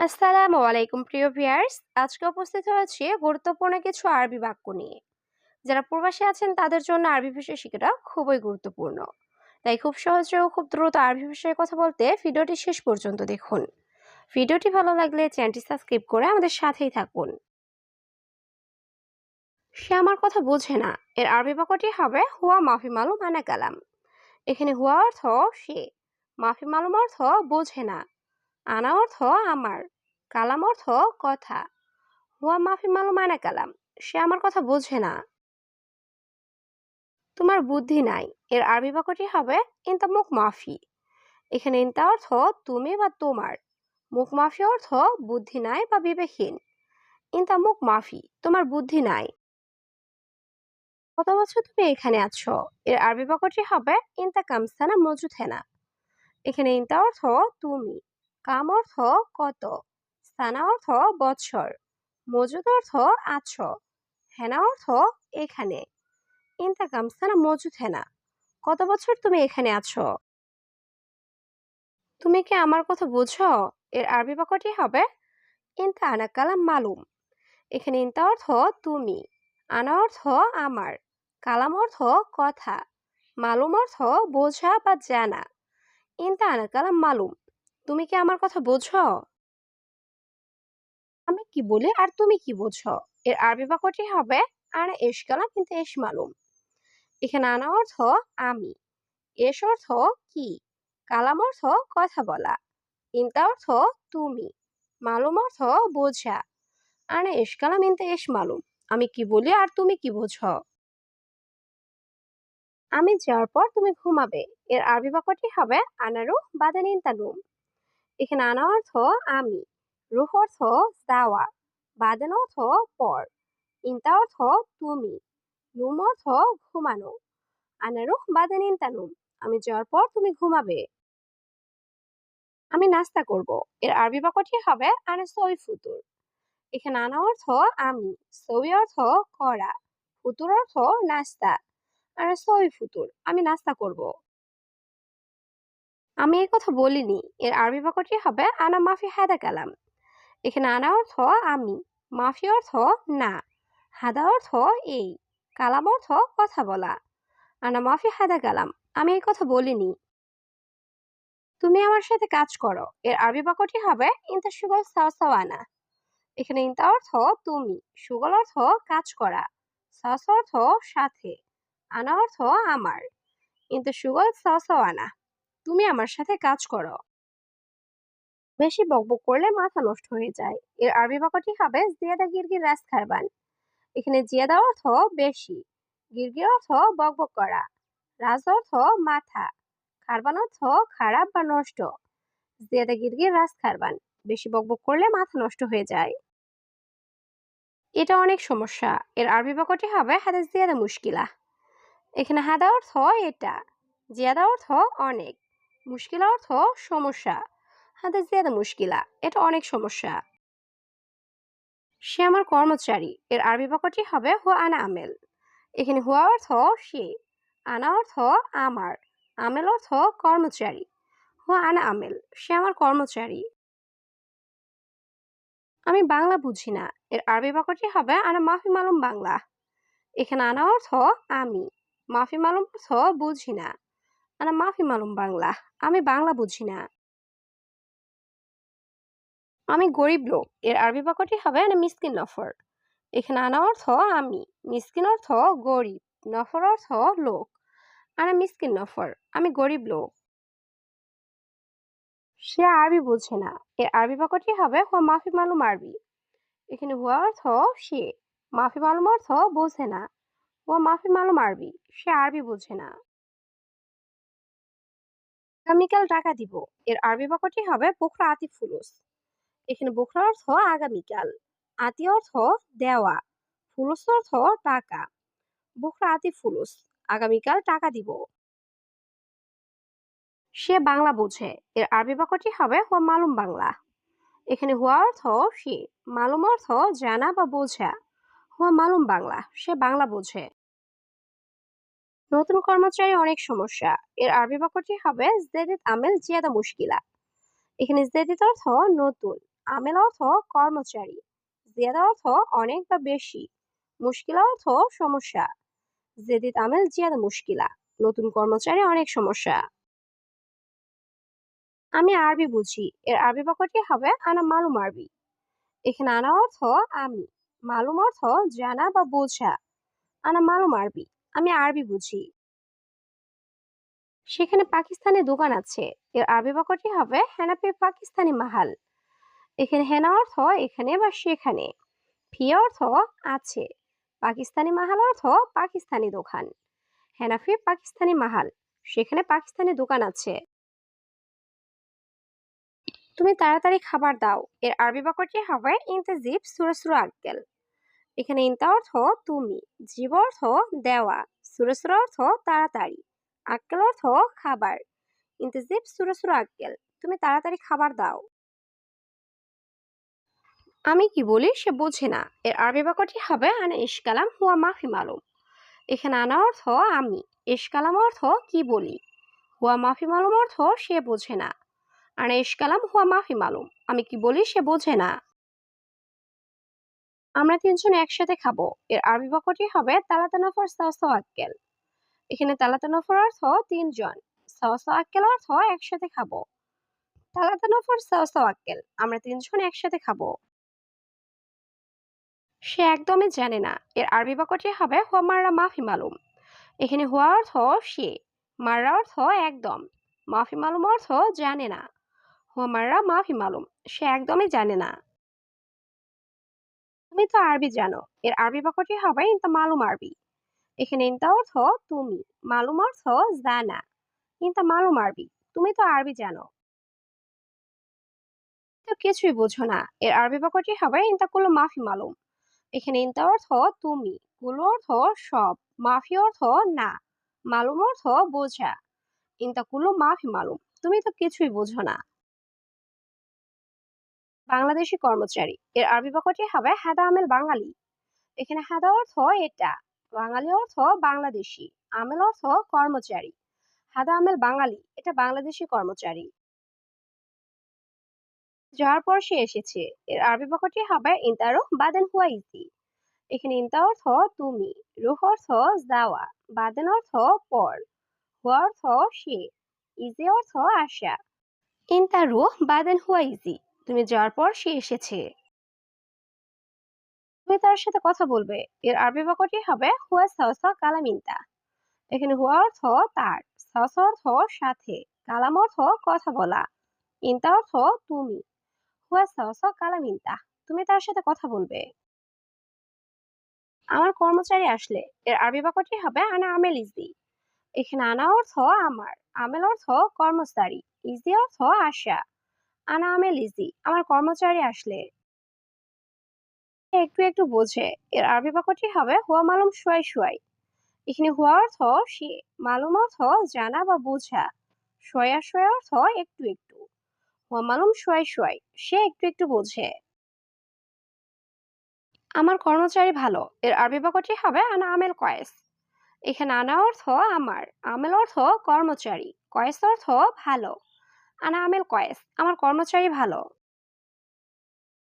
আসসালামু আলাইকুম প্রিয় ভিউয়ার্স। আজকে উপস্থিত হয়েছি গুরুত্বপূর্ণ কিছু আরবি বাক্য নিয়ে। যারা প্রবাসী আছেন তাদের জন্য আরবি ভাষা শেখাটা খুবই গুরুত্বপূর্ণ। তাই খুব সহজে ও খুব দ্রুত আরবি ভাষায় কথা বলতে ভিডিওটি শেষ পর্যন্ত দেখুন। ভিডিওটি ভালো লাগলে চ্যানেলটি সাবস্ক্রাইব করে আমাদের সাথেই থাকুন। সে আমার কথা বোঝে না, এর আরবি বাক্যটি হবে হুয়া মাফি মালুম আনা কালাম। এখানে হুয়া অর্থ সে, মাফি মালুম অর্থ বোঝে না, আনা অর্থ আমার, কালাম অর্থ কথা। হুয়া মাফি মালুম আনা কালাম, সে আমার কথা বোঝে না। তোমার বুদ্ধি নাই, এর আরবি বাক্যটি হবে ইনতা মুখ মাফি। এখানে ইনতা অর্থ তুমি বা তোমার, মুখ মাফি অর্থ বুদ্ধি নাই বা বিবেকহীন। ইনতা মুখ মাফি, তোমার বুদ্ধি নাই। কত বছর তুমি এখানে আছো, এর আরবি বাক্যটি হবে ইনতা কামসানা মজুদ হেনা। এখানে ইনতা অর্থ তুমি, কাম অর্থ কত, সানা অর্থ বৎসর, মজুদ অর্থ আছো, হেনা অর্থ এখানে। ইনতা কামসানা মজুদ হেনা, কত বছর তুমি এখানে আছো। তুমি কি আমার কথা বুঝো, এর আরবি বাক্যটি হবে ইনতা আনা কালাম মালুম। এখানে ইনতা অর্থ তুমি, আনা অর্থ আমার, কালাম অর্থ কথা, মালুম অর্থ বোঝা বা জানা। ইনতা আনা কালাম মালুম, তুমি কি আমার কথা বুঝো। আমি কি বলি আর তুমি কি বুঝো, এর আরবি বাক্যটি হবে আনা এশ কালাম কিন্তু এশ মালুম। এখানে আনা অর্থ আমি, এস অর্থ কি, কালাম অর্থ কথা বলা, ইনতা অর্থ তুমি, মালুম অর্থ বোঝা। আনা এশ কালাম ইনতা এশ মালুম, আমি কি বলি আর তুমি কি বোঝো। আমি যাওয়ার পর তুমি ঘুমাবে, এর আরবি বাক্যটি হবে আনারু বাদান ইনতা নুম। এখানে আনা অর্থ আমি, রুহ অর্থ যাওয়া, বাদান অর্থ পর, ইনতা অর্থ তুমি, নুম অর্থ ঘুমানো। আনারু বাদান ইনতা নুম, আমি যাওয়ার পর তুমি ঘুমাবে। আমি নাস্তা করব, এর আরবি বাক্যটি হবে আনা সই ফুতুর। এখানে আনা অর্থ আমি, সই অর্থ করা, ফুতুর অর্থ নাস্তা। আনা সই ফুতুর, আমি নাস্তা করব। আমি এই কথা বলিনি, এর আরবি বাক্যটি হবে আনা মাফি হাদা কালাম। এখানে আনা অর্থ আমি, মাফি অর্থ না, হাদা অর্থ এই, কালাম অর্থ কথা বলা। আনা মাফি হাদা কালাম, আমি এই কথা বলিনি। তুমি আমার সাথে কাজ করো, এর আরবি বাক্যটি হবে ইনতা সুগল সাওয়া সাওয়ানা। এখানে ইনতা অর্থ তুমি, সুগল অর্থ কাজ করা, সাস অর্থ সাথে, আনা অর্থ আমার। ইনতা সুগল সাওয়া সাওয়ানা, তুমি আমার সাথে কাজ করো। বেশি বকবক করলে মাথা নষ্ট হয়ে যায়, এর আরবি বাক্যটি হবে জিয়াদা গিরগির রাস খারবান। এখানে জিয়াদা অর্থ বেশি, গিরগির অর্থ বকবক করা, রাজ অর্থ মাথা, খারবান অর্থ খারাপ বা নষ্ট। জিয়াদা গিরগির রাস খারবান, বেশি বকবক করলে মাথা নষ্ট হয়ে যায়। এটা অনেক সমস্যা, এর আরবি বাক্যটি হবে হাদা জিয়াদা মুশকিলা। এখানে হাদা অর্থ এটা, জিয়াদা অর্থ অনেক, মুশকিলা অর্থ সমস্যা। হাদা জিয়াদা মুশকিলা, এটা অনেক সমস্যা। সে আমার কর্মচারী, এর আরবি বাক্যটি হবে হুয়া আনা আমেল। এখানে হুয়া অর্থ সে, আনা অর্থ আমার, আমেল অর্থ কর্মচারী। হুয়া আনা আমেল, সে আমার কর্মচারী। আমি বাংলা বুঝি না, এর আরবি বাক্যটি হবে আনা মাফি মালুম বাংলা। এখানে আনা অর্থ আমি, মাফি মালুম অর্থ বুঝি না, আনা মাফি মালুম বাংলা, আমি বাংলা বুঝি না। আমি গরিব লোক, এর আরবি বাক্যটি হবে আনা মিসকিন নফর। এখানে আনা অর্থ আমি, মিসকিন অর্থ গরিব, নফর অর্থ লোক। আনা মিসকিন নফর, আমি গরিব লোক। সে আরবি বোঝে না, এর আরবি বাক্যটি হবে হুয়া মাফি মালুম আরবি। এখানে হুয়া অর্থ সে, মাফি মালুম অর্থ বোঝে না, হুয়া মাফি মালুম আরবি, সে আরবি বোঝে না। আগামীকাল টাকা দিব, এর আরবি বাক্যটি হবে বুকরা আতি ফুলুস। এখানে বুকরা অর্থ আগামীকাল, আতি অর্থ দেওয়া, ফুলুস অর্থ টাকা। বুকরা আতি ফুলুস, আগামীকাল টাকা দিব। সে বাংলা বোঝে, এর আরবি বাক্যটি হবে হুয়া মালুম বাংলা। এখানে হুয়া অর্থ সে, মালুম অর্থ জানা বা বোঝা। হুয়া মালুম বাংলা, সে বাংলা বোঝে। নতুন কর্মচারী অনেক সমস্যা, এর আরবি বাক্যটি হবে জেদিদ আমেল জিয়াদা মুশকিলা। এখানে জেদিদ অর্থ নতুন, আমেল অর্থ কর্মচারী, জিয়াদা অর্থ অনেক বা বেশি, মুশকিলা অর্থ সমস্যা। জেদিদ আমেল জিয়াদা মুশকিলা, নতুন কর্মচারী অনেক সমস্যা। আমি আরবি বুঝি এর আরবি বাক্যটি হবে আনা মালুম আরবি। এখানে আনা অর্থ আমি, মালুম অর্থ জানা বা বোঝা। আনা মালুম আরবি, আমি আরবি বুঝি। সেখানে পাকিস্তানি দোকান আছে, এর আরবি বাক্যটি হবে হেনাপি পাকিস্তানি মাহাল। এখানে হেনা অর্থ এখানে বা সেখানে, ফি অর্থ আছে, পাকিস্তানি মাহাল অর্থ পাকিস্তানি দোকান। হেনাফি পাকিস্তানি মাহাল, সেখানে পাকিস্তানি দোকান আছে। তুমি তাড়াতাড়ি খাবার দাও এর আরবি বাক্যটি হবে ইন্তেজিব সুরা সুরা আক্কেল। এখানে ইনতা অর্থ তুমি, জীব অর্থ দেওয়া, সুরা সুরা অর্থ তাড়াতাড়ি, আক্কেল অর্থ খাবার। ইন্তেজিব সুরা সুরা আক্কেল, তুমি তাড়াতাড়ি খাবার দাও। আমি কি বলি সে বোঝে না এর আরবি বাক্যটি হবে আনা ইশকালাম হুয়া মাফি মালুম। এখানে আনা অর্থ আমি, ইশকালাম অর্থ কি বলি, হুয়া মাফি মালুম অর্থ সে বোঝে না। আনা ইশকালাম হুয়া মাফি মালুম, আমি কি বলি সে বোঝে না। আমরা তিনজন একসাথে খাবো এর আরবি বাক্যটি হবে তালাতা নফর সাওসা আক্কেল। এখানে তালাতা নফর অর্থ তিনজন, সাওসা আক্কেল অর্থ একসাথে খাবো। তালাতা নফর সাওসা আক্কেল, আমরা তিনজন একসাথে খাবো। সে একদমই জানে না এর আরবি বাক্যটি হবে হুয়া মাররা মাফি মালুম। এখানে হুয়া অর্থ সে, মাররা অর্থ একদম, মাফি মালুম অর্থ জানে না। হুয়া মাররা মাফি মালুম, সে একদমই জানে না। তুমি তো আরবি জানো এর আরবি বাক্যটি হবে ইনতা মালুম আরবি। এখানে ইনতা অর্থ তুমি, মালুম অর্থ জানা। ইনতা মালুম আরবি, তুমি তো আরবি জানো। তো কিছুই বোঝো না এর আরবি বাক্যটি হবে ইনতা কুল্লু মাফি মালুম। এখানে ইনতা অর্থ তুমি, কুল্লু অর্থ সব, মাফি অর্থ না, মালুম অর্থ বোঝা। ইনতা কুল্লু মাফি মালুম, তুমি তো কিছুই বোঝো না। বাংলাদেশি কর্মচারী এর আরবি বাক্যটি হবে হাদা আমেল বাঙালি। এখানে হাদা অর্থ এটা, বাঙালি অর্থ বাংলাদেশি, আমেল অর্থ কর্মচারী। হাদা আমেল বাঙালি, এটা বাংলাদেশি কর্মচারী। যাওয়ার পর সে এসেছে এর আরবি বাক্যটি হবে ইন্তারো বাদেন হুয়া ইজি। এখানে ইন্তা অর্থ তুমি, রুহ অর্থ যাওয়া, বাদেন অর্থ পর, হুয়া অর্থ সে, ইজি অর্থ আসা। ইন্তা রুহ বাদেন হুয়া ইজি, তুমি যাওয়ার পর সে এসেছে। তুমি তার সাথে কথা বলবে এর আরবি বাক্যটি হবে হুয়া সাওসা কালাম ইন্তা। এখানে হুয়া অর্থ তার, সাওসা অর্থ সাথে, কালাম অর্থ কথা বলা, ইন্তা অর্থ তুমি। হুয়া সাওসা কালাম ইন্তা, তুমি তার সাথে কথা বলবে। আমার কর্মচারী আসলে এর আরবি বাক্যটি হবে আনা আমেল ইজি। এখানে আনা অর্থ আমার, আমেল অর্থ কর্মচারী, ইজি অর্থ আসা। আনা আমেল ইজি, আমার কর্মচারী আসলে। সে একটু একটু বোঝে এর আরবি বাক্যটি হবে হুয়া মালুম শুয়াই শুয়াই। এখানে হুয়া অর্থ সে, মালুম অর্থ জানা বা বোঝা, শয়া শয়া অর্থ একটু একটু। হুয়া মালুম শুয়াই শুয়াই, সে একটু একটু বোঝে। আমার কর্মচারী ভালো এর আরবি বাক্যটি হবে আনা আমেল কয়েস। এখানে আনা অর্থ আমার, আমেল অর্থ কর্মচারী, কয়েস অর্থ ভালো। আনা আমেল কয়েস, আমার কর্মচারী ভালো।